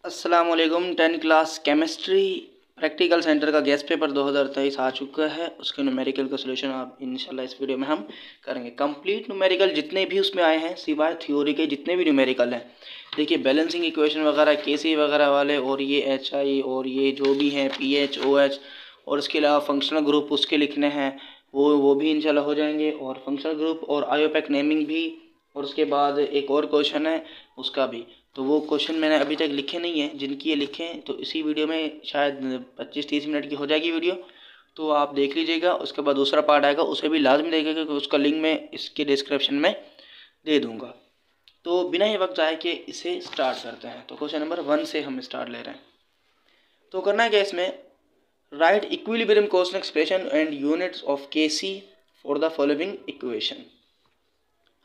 अस्सलाम वालेकुम। 10 class chemistry practical centre का गेस्ट पेपर 2023 आ चुका है। उसके न्यूमेरिकल का सलूशन आप इंशाल्लाह इस वीडियो में हम करेंगे। कंप्लीट न्यूमेरिकल जितने भी उसमें आए हैं सिवाय थ्योरी के जितने भी न्यूमेरिकल हैं, देखिए बैलेंसिंग इक्वेशन वगैरह केसी वगैरह वाले और ये एच आई और ये जो भी हैं पी एच ओ एच और उसके अलावा फंक्शनल ग्रुप उसके लिखने हैं वो भी इंशाल्लाह हो जाएंगे। और फंक्शनल ग्रुप और आयोपैक नेमिंग भी, और उसके बाद एक और क्वेश्चन है उसका भी। तो वो क्वेश्चन मैंने अभी तक लिखे नहीं है, जिनकी ये लिखे हैं तो इसी वीडियो में शायद 25-30 मिनट की हो जाएगी वीडियो, तो आप देख लीजिएगा। उसके बाद दूसरा पार्ट आएगा, उसे भी लाजमी देखिएगा क्योंकि उसका लिंक मैं इसके डिस्क्रिप्शन में दे दूँगा। तो बिना ये वक्त आए कि इसे स्टार्ट करते हैं। तो क्वेश्चन नंबर 1 से हम स्टार्ट ले रहे हैं। तो करना है क्या इसमें, right equilibrium coefficient expression and units of के सी फॉर द फॉलोइंग इक्वेशन।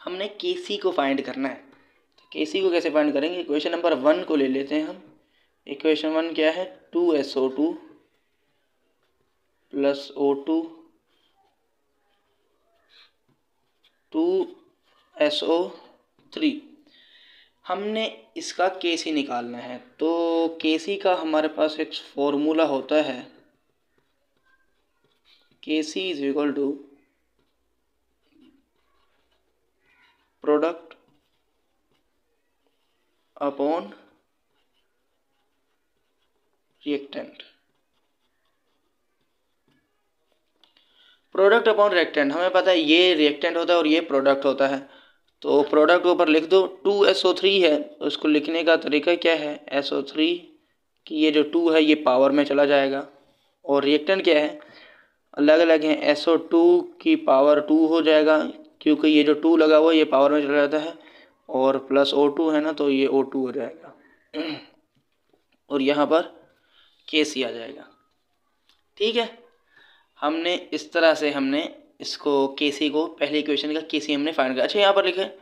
हमने के सी को फाइंड करना है। के सी को कैसे फाइंड करेंगे, इक्वेशन नंबर 1 को ले लेते हैं हम। इक्वेशन 1 क्या है, 2SO2 प्लस O2 2SO3। हमने इसका के सी निकालना है। तो के सी का हमारे पास एक फॉर्मूला होता है, K C is equal to product upon reactant. Product upon reactant हमें पता है ये रिएक्टेंट होता है और ये प्रोडक्ट होता है। तो प्रोडक्ट ऊपर लिख दो, 2SO3 है, उसको लिखने का तरीका क्या है, SO3 कि ये जो 2 है ये पावर में चला जाएगा, और रिएक्टेंट क्या है, अलग अलग हैं, SO2 की पावर 2 हो जाएगा क्योंकि ये जो 2 लगा हुआ है ये पावर में चला जाता है, और प्लस O2 है ना तो ये O2 हो जाएगा और यहाँ पर KC आ जाएगा। ठीक है, हमने इस तरह से हमने इसको केसी को पहले इक्वेशन का केसी हमने फाइंड किया। अच्छा, यहाँ पर लिखा है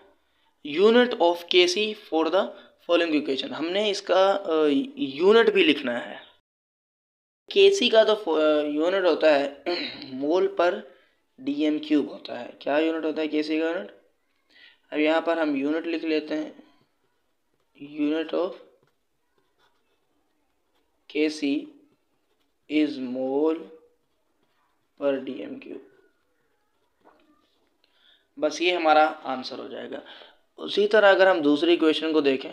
unit of KC for the following equation. हमने इसका यूनिट भी लिखना है। केसी का तो यूनिट होता है मोल पर डीएम क्यूब होता है। क्या यूनिट होता है केसी का यूनिट, अब यहाँ पर हम यूनिट लिख लेते हैं, unit of KC is mole per dm cube. बस ये हमारा आंसर हो जाएगा। उसी तरह अगर हम दूसरी इक्वेशन को देखें,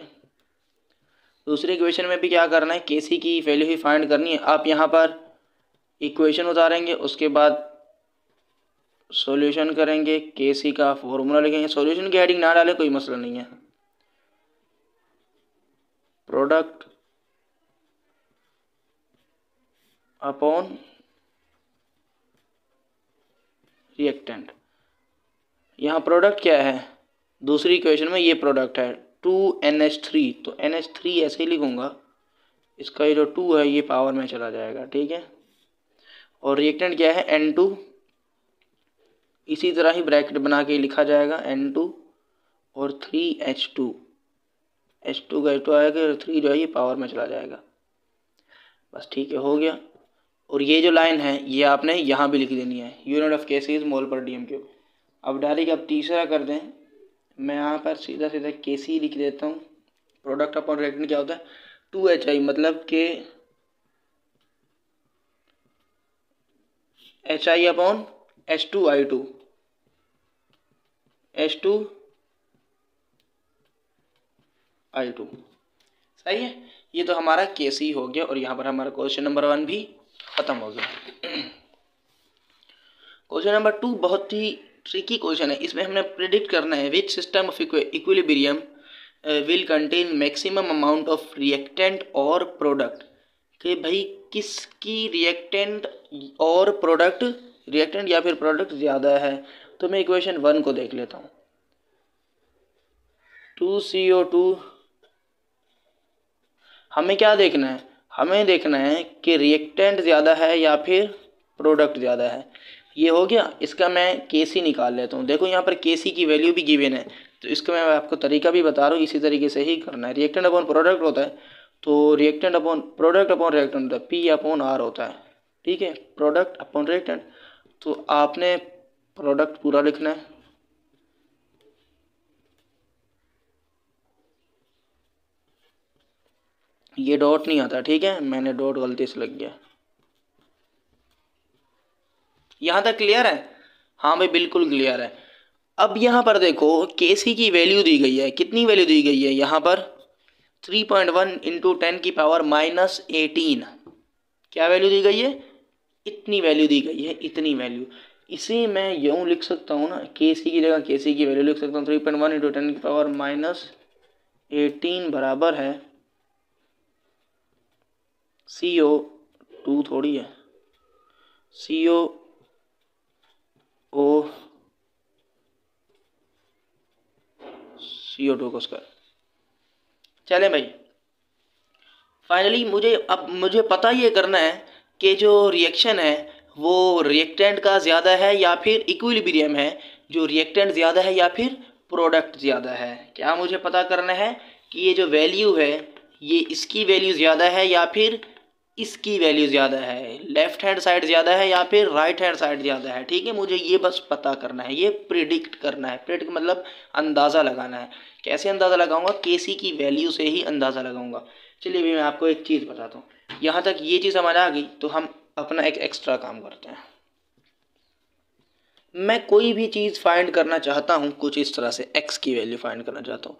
दूसरी इक्वेशन में भी क्या करना है, केसी की वैल्यू ही फाइंड करनी है। आप यहाँ पर इक्वेशन उतारेंगे, उसके बाद सॉल्यूशन करेंगे, केसी का फॉर्मूला लिखेंगे। सॉल्यूशन की हेडिंग ना डालें कोई मसला नहीं है, प्रोडक्ट अपॉन रिएक्टेंट। यहाँ प्रोडक्ट क्या है, दूसरी इक्वेशन में ये प्रोडक्ट है 2NH3, तो NH3 ऐसे ही लिखूँगा, इसका ये जो 2 है ये पावर में चला जाएगा। ठीक है, और रिएक्टेंट क्या है N2, इसी तरह ही ब्रैकेट बना के लिखा जाएगा N2 और 3H2, H2 का H2 आएगा और 3 जो है ये पावर में चला जाएगा। बस ठीक है, हो गया। और ये जो लाइन है ये आपने यहाँ भी लिख देनी है, unit of KC is mole per dm cube. अब डायरेक्ट अब तीसरा कर दें, मैं यहाँ पर सीधा सीधा केसी लिख देता हूँ। प्रोडक्ट अपॉन रिएक्टेंट क्या होता है, 2HI मतलब के HI अपॉन H2I2, H2I2। सही है, ये तो हमारा केसी हो गया और यहाँ पर हमारा क्वेश्चन नंबर 1 भी खत्म हो गया। क्वेश्चन नंबर 2 बहुत ही ट्रिकी क्वेश्चन है। इसमें हमने प्रिडिक्ट करना है which system of equilibrium will contain maximum amount of reactant और प्रोडक्ट, कि भाई किसकी रिएक्टेंट और प्रोडक्ट, रिएक्टेंट या फिर प्रोडक्ट ज़्यादा है। तो मैं इक्वेशन 1 को देख लेता हूँ, 2CO2। हमें क्या देखना है, हमें देखना है कि रिएक्टेंट ज़्यादा है या फिर प्रोडक्ट ज़्यादा है। ये हो गया, इसका मैं केसी निकाल लेता हूँ। देखो यहाँ पर केसी की वैल्यू भी गिवन है, तो इसका मैं आपको तरीका भी बता रहा हूँ, इसी तरीके से ही करना है। रिएक्टेंट अपॉन प्रोडक्ट होता है, तो reactant upon product upon reactant होता है, P अपॉन R होता है। ठीक है, प्रोडक्ट अपॉन रिएक्टेंट, तो आपने प्रोडक्ट पूरा लिखना है, ये डॉट नहीं आता, ठीक है, मैंने डॉट गलती से लग गया। यहाँ तक क्लियर है? हाँ भाई बिल्कुल क्लियर है। अब यहाँ पर देखो केसी की वैल्यू दी गई है, कितनी वैल्यू दी गई है यहाँ पर 3.1 इंटू 10 की पावर -18। क्या वैल्यू दी गई है? इतनी वैल्यू दी गई है, इतनी वैल्यू। इसे मैं यूँ लिख सकता हूँ ना, केसी की जगह केसी की वैल्यू लिख सकता हूँ 3.1 इंटू 10 की पावर -18 बराबर है CO2 थोड़ी है, CO2 को स्क्वायर। चले भाई, फाइनली मुझे पता ये करना है कि जो रिएक्शन है वो रिएक्टेंट का ज़्यादा है या फिर इक्विलिब्रियम है, जो रिएक्टेंट ज़्यादा है या फिर प्रोडक्ट ज़्यादा है। क्या मुझे पता करना है कि ये जो वैल्यू है ये इसकी वैल्यू ज़्यादा है या फिर इसकी वैल्यू ज़्यादा है, लेफ्ट हैंड साइड ज़्यादा है या फिर राइट हैंड साइड ज़्यादा है। ठीक है, मुझे ये बस पता करना है, ये प्रिडिक्ट करना है। प्रिडिक्ट मतलब अंदाज़ा लगाना है। कैसे अंदाज़ा लगाऊंगा? केसी की वैल्यू से ही अंदाज़ा लगाऊंगा। चलिए अभी मैं आपको एक चीज़ बताता हूँ। यहाँ तक ये चीज़ समझ आ गई तो हम अपना एक एक्स्ट्रा काम करते हैं। मैं कोई भी चीज़ फाइंड करना चाहता हूँ कुछ इस तरह से, x की वैल्यू फाइंड करना चाहता हूँ।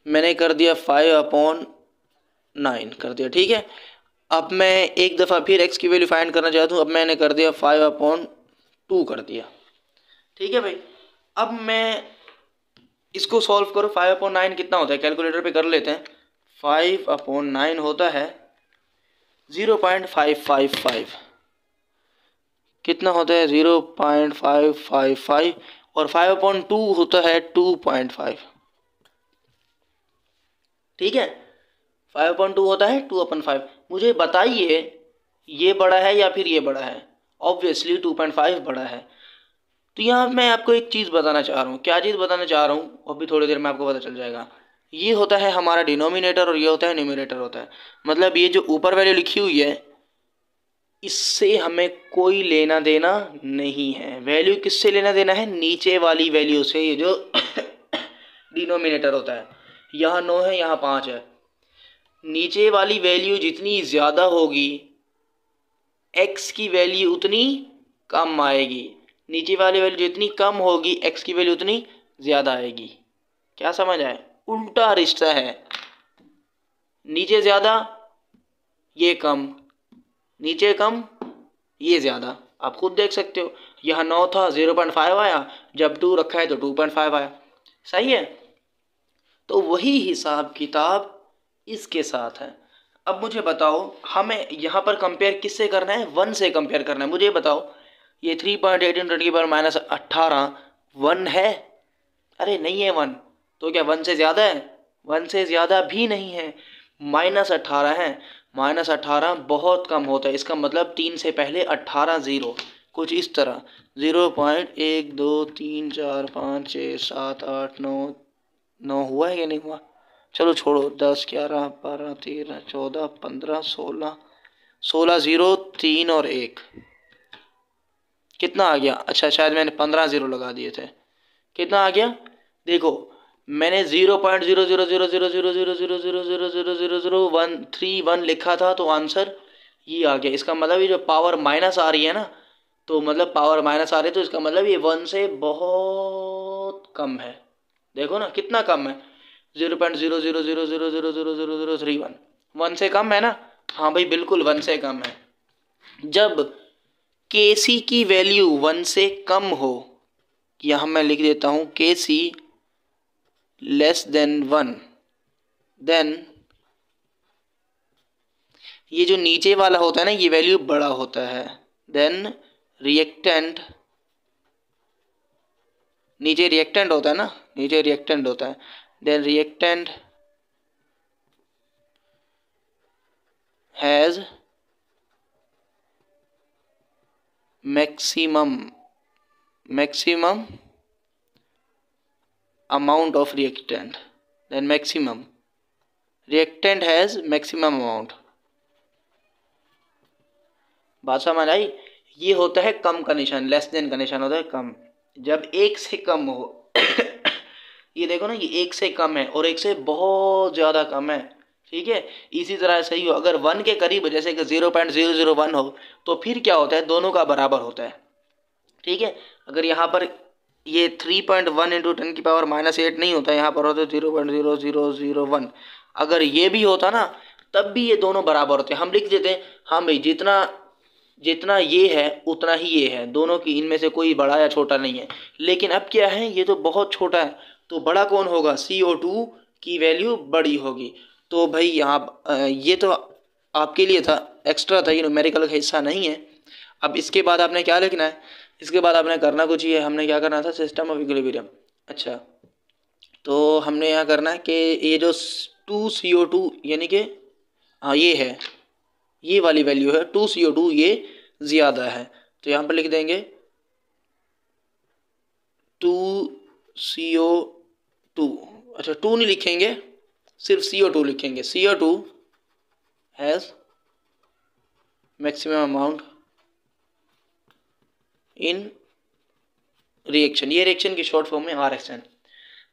मैंने कर दिया 5/9 कर दिया, ठीक है। अब मैं एक दफ़ा फिर x की वैल्यू फाइंड करना चाहता हूँ, अब मैंने कर दिया 5/2 कर दिया, ठीक है भाई। अब मैं इसको सॉल्व करो, 5/9 कितना होता है कैलकुलेटर पे कर लेते हैं। 5/9 होता है 0.555। कितना होता है? 0.555। और 5/2 होता है 2.5, ठीक है। 5/2 होता है 2/5। मुझे बताइए ये बड़ा है या फिर ये बड़ा है? ऑब्वियसली 2.5 बड़ा है। तो यहाँ मैं आपको एक चीज़ बताना चाह रहा हूँ। क्या चीज़ बताना चाह रहा हूँ अभी थोड़ी देर में आपको पता चल जाएगा। ये होता है हमारा डिनोमिनेटर और ये होता है न्यूमरेटर होता है। मतलब ये जो ऊपर वैल्यू लिखी हुई है इससे हमें कोई लेना देना नहीं है। वैल्यू किससे लेना देना है? नीचे वाली वैल्यू से। ये जो डिनोमिनेटर होता है, यहाँ 9 है यहाँ 5 है, नीचे वाली वैल्यू जितनी ज़्यादा होगी x की वैल्यू उतनी कम आएगी। नीचे वाली वैल्यू जितनी कम होगी x की वैल्यू उतनी ज़्यादा आएगी। क्या समझ आए? उल्टा रिश्ता है, नीचे ज़्यादा ये कम, नीचे कम ये ज़्यादा। आप खुद देख सकते हो, यहाँ 9 था 0.5 आया, जब 2 रखा है तो 2.5 आया। सही है। तो वही हिसाब किताब इसके साथ है। अब मुझे बताओ हमें यहाँ पर कंपेयर किससे करना है? 1 से कंपेयर करना है। मुझे बताओ ये 3.18 10 की पावर -18 1 है? अरे नहीं है 1। तो क्या 1 से ज़्यादा है? 1 से ज़्यादा भी नहीं है, -18 है। -18 बहुत कम होता है, इसका मतलब 3 से पहले 18 ज़ीरो, कुछ इस तरह 0.1 2 3 4 5 6 7 8 9 9 हुआ है या नहीं हुआ? चलो छोड़ो, 10 11 12 13 14 15 16 ज़ीरो 3 और 1 कितना आ गया? अच्छा शायद मैंने 15 ज़ीरो लगा दिए थे। कितना आ गया? देखो मैंने 0.0000000000000131 लिखा था तो आंसर ये आ गया। इसका मतलब ये जो पावर माइनस आ रही है ना, तो मतलब पावर माइनस आ रही है तो इसका मतलब ये 1 से बहुत कम है। देखो ना कितना कम है, 0.0000000031 1 से कम है ना। हाँ भाई बिल्कुल 1 से कम है। जब केसी की वैल्यू 1 से कम हो, यहाँ मैं लिख देता हूँ केसी लेस देन 1, देन ये जो नीचे वाला होता है ना ये वैल्यू बड़ा होता है। देन रिएक्टेंट, नीचे रिएक्टेंट होता है ना, नीचे रिएक्टेंट होता है। Then reactant has maximum amount of reactant. Then maximum reactant has maximum amount। बात समझ आई? ये होता है कम का निशान, लेस देन का निशान होता है कम। जब 1 से कम हो ये देखो ना, ये 1 से कम है और 1 से बहुत ज़्यादा कम है। ठीक है। इसी तरह सही हो, अगर 1 के करीब जैसे कि 0.001 हो तो फिर क्या होता है, दोनों का बराबर होता है। ठीक है। अगर यहाँ पर ये 3.1 इंटू 10⁻⁻8 नहीं होता, यहाँ पर होता 0.0001। अगर ये भी होता ना तब भी ये दोनों बराबर होते हैं। हम लिख देते हैं हाँ भाई जितना जितना ये है उतना ही ये है, दोनों की इनमें से कोई बड़ा या छोटा नहीं है। लेकिन अब क्या है, ये तो बहुत छोटा है, तो बड़ा कौन होगा, CO2 की वैल्यू बड़ी होगी। तो भाई यहाँ ये तो आपके लिए था, एक्स्ट्रा था, ये न्यूमेरिकल का हिस्सा नहीं है। अब इसके बाद आपने क्या लिखना है, इसके बाद आपने करना कुछ ही है, हमने क्या करना था, सिस्टम ऑफ इक्विलिब्रियम। अच्छा, तो हमने यहाँ करना है कि ये जो 2CO2 यानी कि हाँ ये है, ये वाली वैल्यू है 2CO2, ये ज़्यादा है। तो यहाँ पर लिख देंगे 2CO2। अच्छा 2 नहीं लिखेंगे, सिर्फ CO2 लिखेंगे। CO2 has maximum amount in reaction, ये रिएक्शन की शॉर्ट फॉर्म में RXN।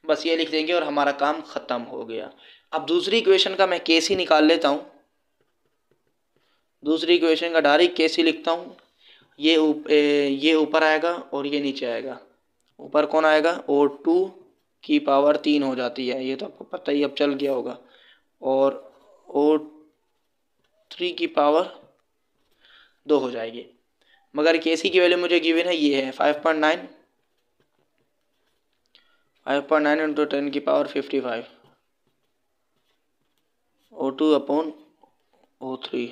बस ये लिख देंगे और हमारा काम ख़त्म हो गया। अब दूसरी इक्वेशन का मैं केसी निकाल लेता हूँ। दूसरी इक्वेशन का डायरेक्ट केसी लिखता हूँ। ये ऊपर आएगा और ये नीचे आएगा। ऊपर कौन आएगा, O2 की पावर 3 हो जाती है, ये तो आपको पता ही अब चल गया होगा। और O3 की पावर 2 हो जाएगी। मगर केसी की वैल्यू मुझे गिवन है, ये है 5.9 इंटू 10 की पावर 55 O2 अपॉन O3।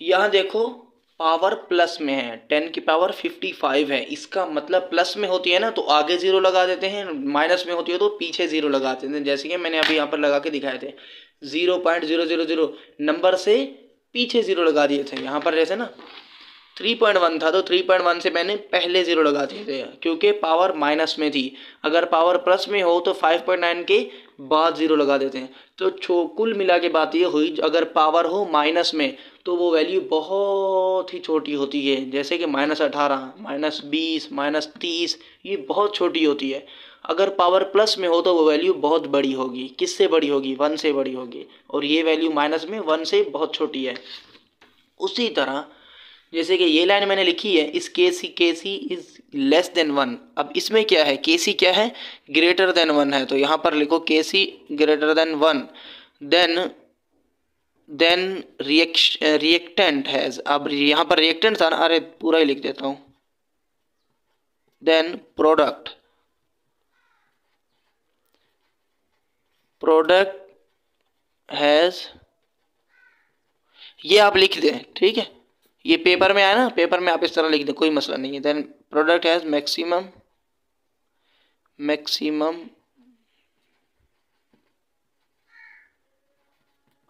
यहाँ देखो पावर प्लस में है, 10 की पावर 55 है, इसका मतलब प्लस में होती है ना तो आगे जीरो लगा देते हैं, माइनस में होती है तो पीछे जीरो लगा देते हैं। जैसे कि मैंने अभी यहाँ पर लगा के दिखाए थे, 0.000 नंबर से पीछे जीरो लगा दिए थे। यहाँ पर जैसे ना 3.1 था तो 3.1 से मैंने पहले जीरो लगा दिए थे क्योंकि पावर माइनस में थी। अगर पावर प्लस में हो तो 5.9 के बाद जीरो लगा देते हैं। तो कुल मिला के बात ये हुई, अगर पावर हो माइनस में तो वो वैल्यू बहुत ही छोटी होती है, जैसे कि -18, -20, -30, ये बहुत छोटी होती है। अगर पावर प्लस में हो तो वो वैल्यू बहुत बड़ी होगी। किससे बड़ी होगी, 1 से बड़ी होगी, और ये वैल्यू माइनस में 1 से बहुत छोटी है। उसी तरह जैसे कि ये लाइन मैंने लिखी है, इस केसी इज लेस देन 1। अब इसमें क्या है, केसी क्या है, ग्रेटर देन 1 है, तो यहाँ पर लिखो K C greater than 1, then reactant has. अब यहाँ पर रिएक्टेंट था ना, अरे पूरा ही लिख देता हूँ, देन प्रोडक्ट हैज, ये आप लिख दें, ठीक है। ये पेपर में आया ना, पेपर में आप इस तरह लिख दें, कोई मसला नहीं है। Then product has maximum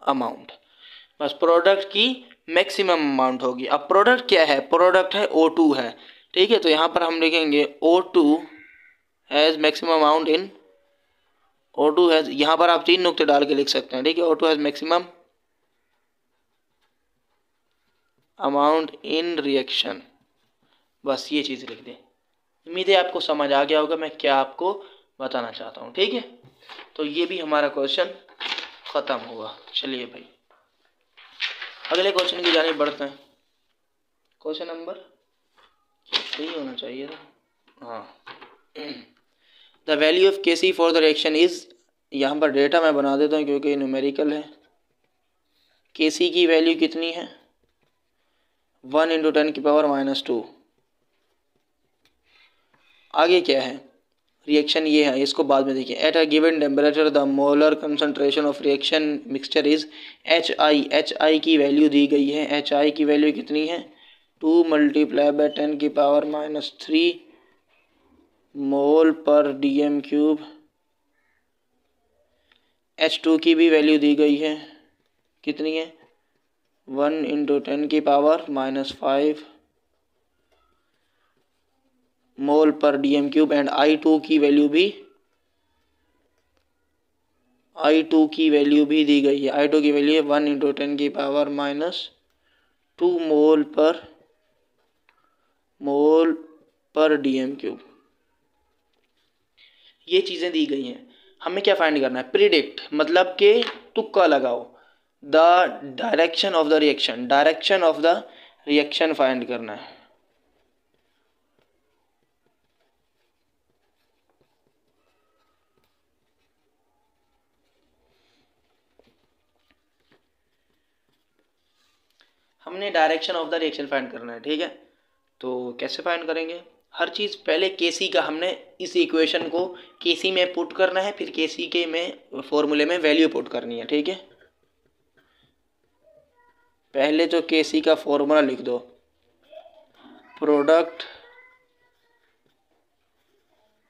amount, बस प्रोडक्ट की मैक्सिमम अमाउंट होगी। अब प्रोडक्ट क्या है, प्रोडक्ट है O2 है, ठीक है। तो यहाँ पर हम लिखेंगे O2 has maximum amount in, O2 has, यहाँ पर आप 3 नुक्ते डाल के लिख सकते हैं, ठीक है। O2 has maximum amount in reaction, बस ये चीज़ लिख दें। उम्मीद है आपको समझ आ गया होगा मैं क्या आपको बताना चाहता हूँ, ठीक है। तो ये भी हमारा क्वेश्चन ख़त्म हुआ। चलिए भाई अगले क्वेश्चन की जानिब बढ़ते हैं। क्वेश्चन नंबर यही होना चाहिए था, हाँ। The value of KC for the reaction is, यहाँ पर डेटा मैं बना देता हूँ क्योंकि न्यूमेरिकल है। केसी की वैल्यू कितनी है, 1 इंटू 10 की पावर -2। आगे क्या है, रिएक्शन ये है, इसको बाद में देखिए। At a given temperature the molar concentration of reaction mixture is HI की वैल्यू दी गई है। HI की वैल्यू कितनी है, 2 × 10 की पावर -3 मोल पर dm³। H2 की भी वैल्यू दी गई है, कितनी है, 1 इंटू 10 की पावर -5 मोल पर dm³। एंड I2 की वैल्यू भी दी गई है। I2 की वैल्यू है 1 इंटू 10 की पावर -2 मोल पर dm³। ये चीज़ें दी गई हैं। हमें क्या फाइंड करना है, प्रिडिक्ट मतलब कि तुक्का लगाओ, the direction of the reaction, direction of the reaction find करना है। हमने direction of the reaction find करना है, ठीक है। तो कैसे फाइंड करेंगे, हर चीज़ पहले केसी का हमने इस इक्वेशन को केसी में पुट करना है, फिर केसी के में फॉर्मूले में वैल्यू पुट करनी है, ठीक है। पहले तो केसी का फॉर्मूला लिख दो, प्रोडक्ट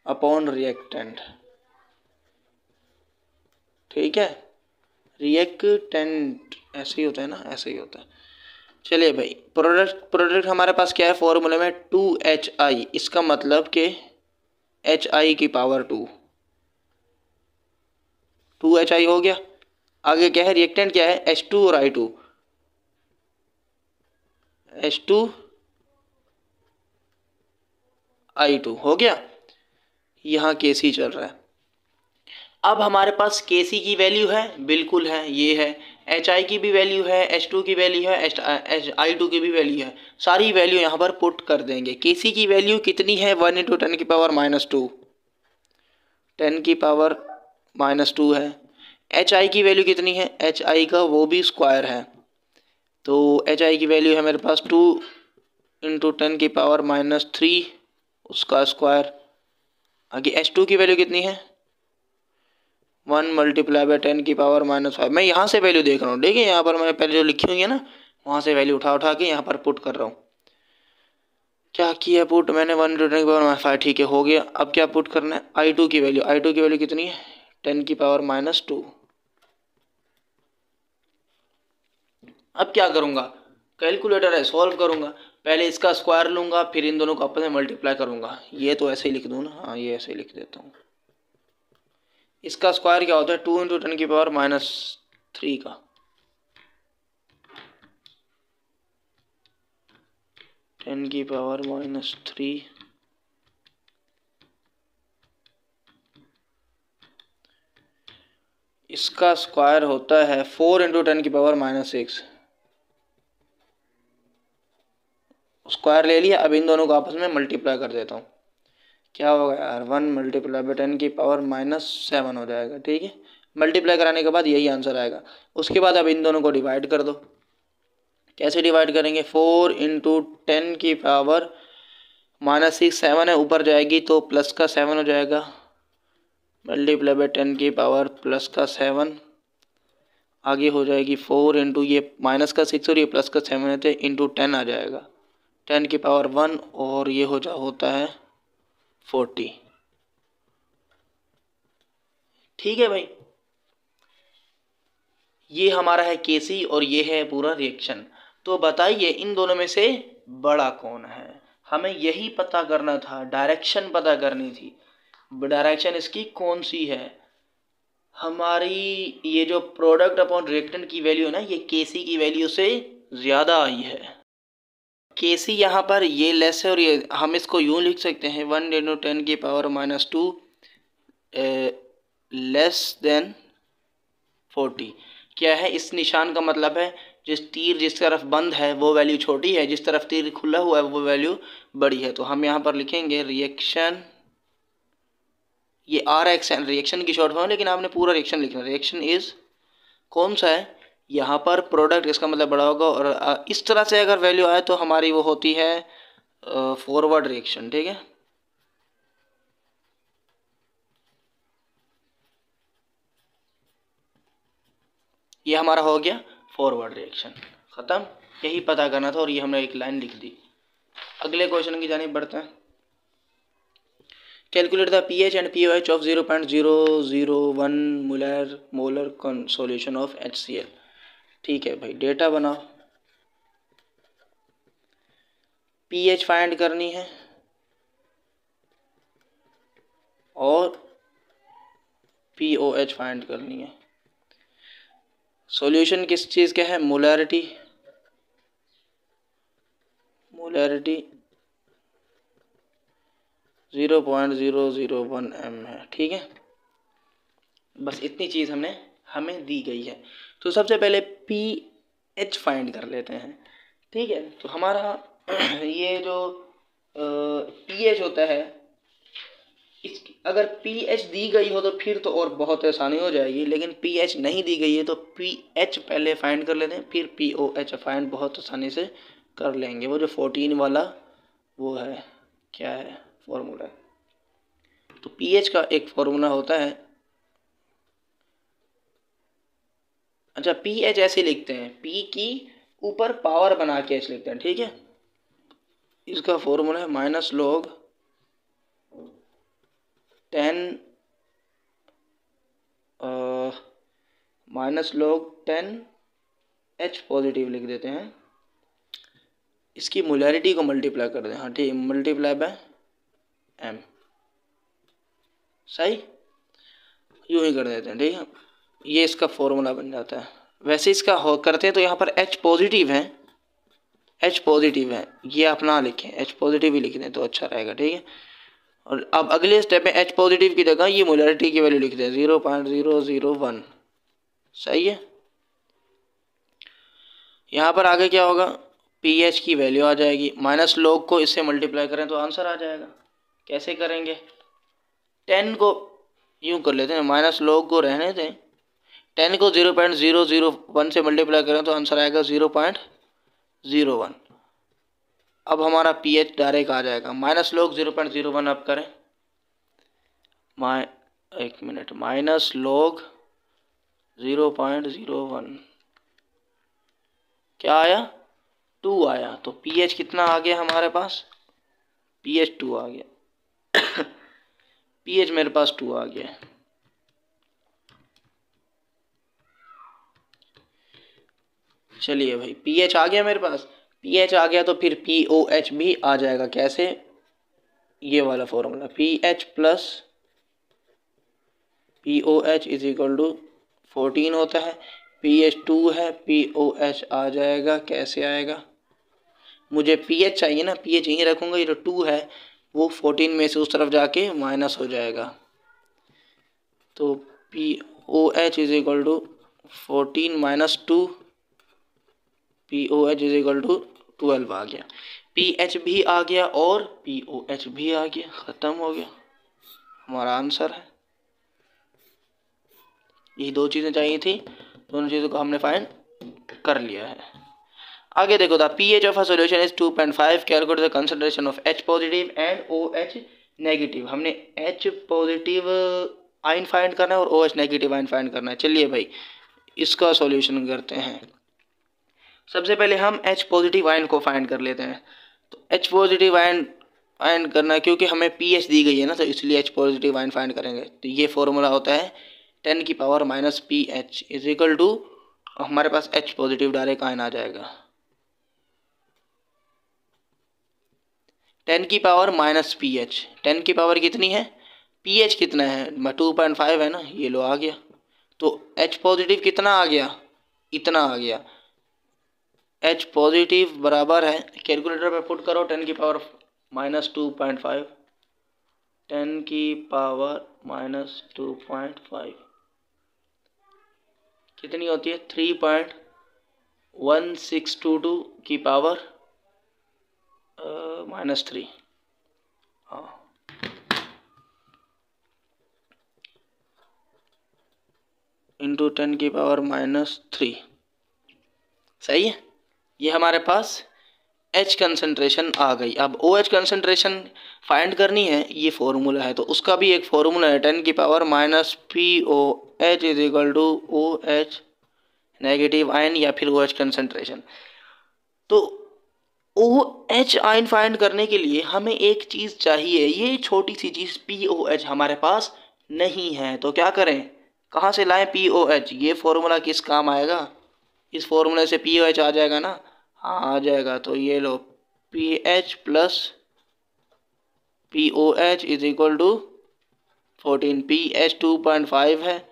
अपॉन रिएक्टेंट, ठीक है। रिएक्टेंट ऐसे ही होता है ना, ऐसे ही होता है। चलिए भाई, प्रोडक्ट हमारे पास क्या है फॉर्मूले में, 2HI, इसका मतलब कि HI की पावर 2HI हो गया। आगे क्या है, रिएक्टेंट क्या है, H2 और I2, H2 I2 हो गया। यहाँ केसी चल रहा है। अब हमारे पास केसी की वैल्यू है, बिल्कुल है, ये है। HI की भी वैल्यू है, H2 की वैल्यू है, I2 की भी वैल्यू है। सारी वैल्यू यहाँ पर पुट कर देंगे। केसी की वैल्यू कितनी है, 1 × 10 की पावर -2, 10 की पावर -2 है। HI की वैल्यू कितनी है, HI का वो भी स्क्वायर है, तो HI की वैल्यू है मेरे पास 2 × 10 की पावर -3, उसका स्क्वायर। आगे H2 की वैल्यू कितनी है, 1 × 10 की पावर -5। मैं यहाँ से वैल्यू देख रहा हूँ, देखिए यहाँ पर मैं पहले जो लिखी हुई है ना, वहाँ से वैल्यू उठा के यहाँ पर पुट कर रहा हूँ। क्या किया पुट मैंने, 1 × 10 की पावर -5, ठीक है, हो गया। अब क्या पुट करना है, I2 की वैल्यू, I2 की वैल्यू कितनी है, 10 की पावर -2। अब क्या करूँगा, कैलकुलेटर है, सॉल्व करूँगा। पहले इसका स्क्वायर लूँगा, फिर इन दोनों को आपस में मल्टीप्लाई करूँगा। ये तो ऐसे ही लिख दूँ ना, हाँ ये ऐसे ही लिख देता हूँ। इसका स्क्वायर क्या होता है, 2 × 10 की पावर -3 का, -10 की पावर -3, इसका स्क्वायर होता है 4 × 10 की पावर -6। स्क्वायर ले लिया, अब इन दोनों को आपस में मल्टीप्लाई कर देता हूँ। क्या होगा यार, 1 × 10 की पावर -7 हो जाएगा, ठीक है। मल्टीप्लाई कराने के बाद यही आंसर आएगा। उसके बाद अब इन दोनों को डिवाइड कर दो। कैसे डिवाइड करेंगे, 4 × 10 की पावर -6, 7 है, ऊपर जाएगी तो प्लस का 7 हो जाएगा, मल्टीप्लाई 10 की पावर +7, आगे हो जाएगी 4 × ये -6 और ये +7 है तो × 10 आ जाएगा, 10 की पावर 1, और ये होता है 40। ठीक है भाई, ये हमारा है केसी और ये है पूरा रिएक्शन। तो बताइए इन दोनों में से बड़ा कौन है, हमें यही पता करना था, डायरेक्शन पता करनी थी, डायरेक्शन इसकी कौन सी है। हमारी ये जो प्रोडक्ट अपॉन रिएक्टेंट की वैल्यू है ना, ये केसी की वैल्यू से ज़्यादा आई है। केसी यहाँ पर ये लेस है, और ये हम इसको यूँ लिख सकते हैं, 1 × 10 की पावर -2 लेस देन 40। क्या है, इस निशान का मतलब है जिस तीर जिस तरफ बंद है वो वैल्यू छोटी है, जिस तरफ तीर खुला हुआ है वो वैल्यू बड़ी है। तो हम यहाँ पर लिखेंगे रिएक्शन, ये RXN रिएक्शन की शॉर्ट फॉर्म, लेकिन आपने पूरा रिएक्शन लिखना। रिएक्शन इज कौन सा है, यहाँ पर प्रोडक्ट, इसका मतलब बड़ा होगा। और इस तरह से अगर वैल्यू आए तो हमारी वो होती है फॉरवर्ड रिएक्शन, ठीक है। ये हमारा हो गया फॉरवर्ड रिएक्शन, ख़त्म। यही पता करना था और ये हमने एक लाइन लिख दी। अगले क्वेश्चन की जानिब बढ़ते हैं। Calculate the pH and pOH of 0.001 molar solution of HCl। ठीक है भाई, डेटा बनाओ, pH फाइंड करनी है और pOH फाइंड करनी है। सॉल्यूशन किस चीज़ का है, मोलैरिटी 0.001 m है, ठीक है। बस इतनी चीज़ हमें दी गई है। तो सबसे पहले pH फाइंड कर लेते हैं, ठीक है। तो हमारा ये जो pH होता है, इस अगर pH दी गई हो तो फिर तो और बहुत आसानी हो जाएगी, लेकिन pH नहीं दी गई है तो pH पहले फाइंड कर लेते हैं, फिर POH फाइंड बहुत आसानी से कर लेंगे। वो जो 14 वाला वो है, क्या है फॉर्मूला। तो pH का एक फॉर्मूला होता है, अच्छा pH ऐसे लिखते हैं, P की ऊपर पावर बना के ऐसे लिखते हैं, ठीक है। इसका फॉर्मूला है माइनस लॉग 10 H पॉजिटिव लिख देते हैं। इसकी मोलैरिटी को मल्टीप्लाई कर दें, हाँ ठीक, मल्टीप्लाई बाय M, सही, यूँ ही कर देते हैं, ठीक है। ये इसका फॉर्मूला बन जाता है। वैसे इसका करते हैं तो यहाँ पर H पॉजिटिव है, H पॉजिटिव है, ये आप ना लिखें, H पॉजिटिव ही लिख दें तो अच्छा रहेगा, ठीक है। और अब अगले स्टेप में H पॉजिटिव की जगह ये मोलैरिटी की वैल्यू लिख दें 0.001, सही है। यहाँ पर आगे क्या होगा, pH की वैल्यू आ जाएगी, माइनस लॉग को इससे मल्टीप्लाई करें तो आंसर आ जाएगा। कैसे करेंगे, 10 को यूँ कर लेते हैं, माइनस लॉग को रहने दें, 10 को 0.001 से मल्टीप्लाई करें तो आंसर आएगा 0.01। अब हमारा pH डायरेक्ट आ जाएगा, माइनस लॉग 0.01 अब करें, एक मिनट, माइनस लॉग 0.01 क्या आया, 2 आया। तो pH कितना आ गया हमारे पास, pH 2 आ गया pH मेरे पास 2 आ गया। चलिए भाई, pH आ गया मेरे पास, pH आ गया तो फिर POH भी आ जाएगा। कैसे, ये वाला formula, pH plus POH is equal to 14 होता है, pH 2 है, POH आ जाएगा। कैसे आएगा, मुझे pH चाहिए ना, pH यहीं रखूँगा, ये जो 2 है वो 14 में से उस तरफ जाके माइनस हो जाएगा। तो POH is equal to 14 minus 2, POH is equal to 12 आ गया। pH भी आ गया और POH भी आ गया, ख़त्म हो गया, हमारा आंसर है। यही 2 चीज़ें चाहिए थी, दोनों चीज़ों को हमने फाइंड कर लिया है। आगे देखो, the pH of a solution is 2.5, calculate the concentration of H positive and OH negative. हमने H पॉजिटिव आयन फाइंड करना है और OH नेगेटिव आयन फाइंड करना है। चलिए भाई इसका सॉल्यूशन करते हैं। सबसे पहले हम H पॉजिटिव आयन को फाइंड कर लेते हैं। तो H पॉजिटिव आयन फाइंड करना है, क्योंकि हमें pH दी गई है ना, तो इसलिए H पॉजिटिव आयन फाइंड करेंगे। तो ये फॉर्मूला होता है 10 की power minus pH is equal to, हमारे पास H पॉजिटिव डायरेक्ट आयन आ जाएगा, 10 की पावर माइनस pH। 10 की पावर कितनी है, pH कितना है, 2.5 है ना, ये लो आ गया। तो H पॉजिटिव कितना आ गया, इतना आ गया। H पॉजिटिव बराबर है, कैलकुलेटर पे पुट करो, 10 की पावर माइनस 2.5, 10 की पावर माइनस 2.5 कितनी होती है, 3.1622 की पावर माइनस 3, हाँ, इंटू 10 की पावर माइनस 3, सही है। ये हमारे पास H कंसंट्रेशन आ गई। अब OH कंसंट्रेशन फाइंड करनी है, ये फॉर्मूला है, तो उसका भी एक फॉर्मूला है, 10 की power minus POH is equal to OH negative ion या फिर OH कंसंट्रेशन। तो OH आयन फाइंड करने के लिए हमें एक चीज़ चाहिए, ये छोटी सी चीज़ POH हमारे पास नहीं है, तो क्या करें, कहाँ से लाएं POH। ये फॉर्मूला किस काम आएगा, इस फॉर्मूले से POH आ जाएगा ना, हाँ आ जाएगा। तो ये लो, pH plus POH is equal to 14, pH 2.5 है,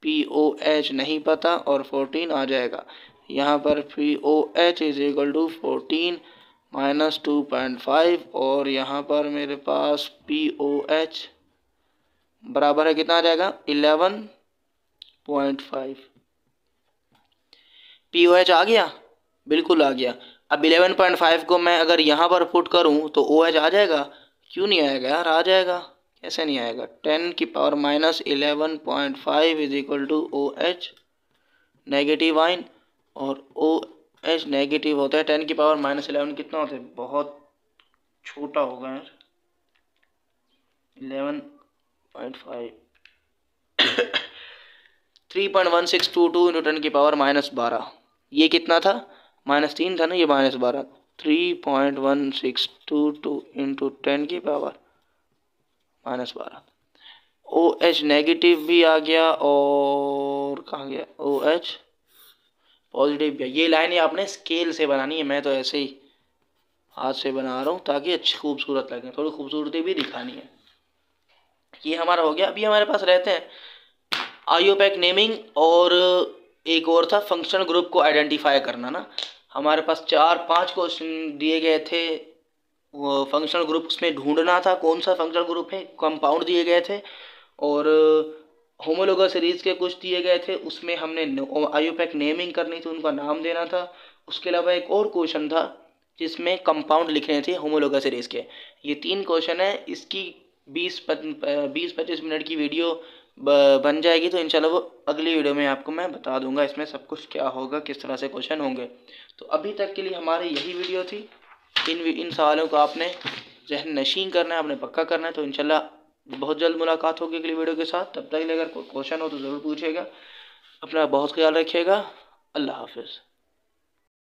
POH नहीं पता और 14 आ जाएगा। यहाँ पर POH is equal to 14 minus 2.5 और यहाँ पर मेरे पास POH बराबर है, कितना आ जाएगा, 11 11.5। POH आ गया, बिल्कुल आ गया। अब 11.5 को मैं अगर यहाँ पर पुट करूँ तो OH आ जाएगा? क्यों नहीं आएगा यार, आ जाएगा। कैसे नहीं आएगा? 10⁻11.5 is equal to OH negative ion, और OH नेगेटिव होता है 10⁻11 कितना होता है, बहुत छोटा होगा यार, 11.5 3.1622 इंटू 10⁻12। ये कितना था, -3 था ना, ये -12। 3.1622 इंटू 10⁻12। OH नेगेटिव भी आ गया, और कहाँ गया OH पॉजिटिव भी। ये लाइनें आपने स्केल से बनानी है, मैं तो ऐसे ही हाथ से बना रहा हूँ ताकि अच्छी खूबसूरत लगे, थोड़ी खूबसूरती भी दिखानी है। ये हमारा हो गया। अभी हमारे पास रहते हैं IUPAC नेमिंग, और एक और था फंक्शनल ग्रुप को आइडेंटिफाई करना ना। हमारे पास 4-5 क्वेश्चन दिए गए थे, वो फंक्शनल ग्रुप उसमें ढूंढना था कौन सा फंक्शनल ग्रुप है। कंपाउंड दिए गए थे, और होमोलोगस सीरीज के कुछ दिए गए थे, उसमें हमने IUPAC नेमिंग करनी थी, उनका नाम देना था। उसके अलावा एक और क्वेश्चन था जिसमें कंपाउंड लिखने थे होमोलोगस सीरीज के। ये 3 क्वेश्चन है। इसकी 20-25 मिनट की वीडियो बन जाएगी, तो इंशाल्लाह वो अगली वीडियो में आपको मैं बता दूंगा इसमें सब कुछ क्या होगा, किस तरह से क्वेश्चन होंगे। तो अभी तक के लिए हमारी यही वीडियो थी। इन सवालों को आपने जहन नशीन करना है, आपने पक्का करना है। तो इंशाल्लाह बहुत जल्द मुलाकात होगी अगली वीडियो के साथ। तब तक अगर कोई क्वेश्चन हो तो ज़रूर पूछिएगा। अपना बहुत ख्याल रखिएगा। अल्लाह हाफिज़।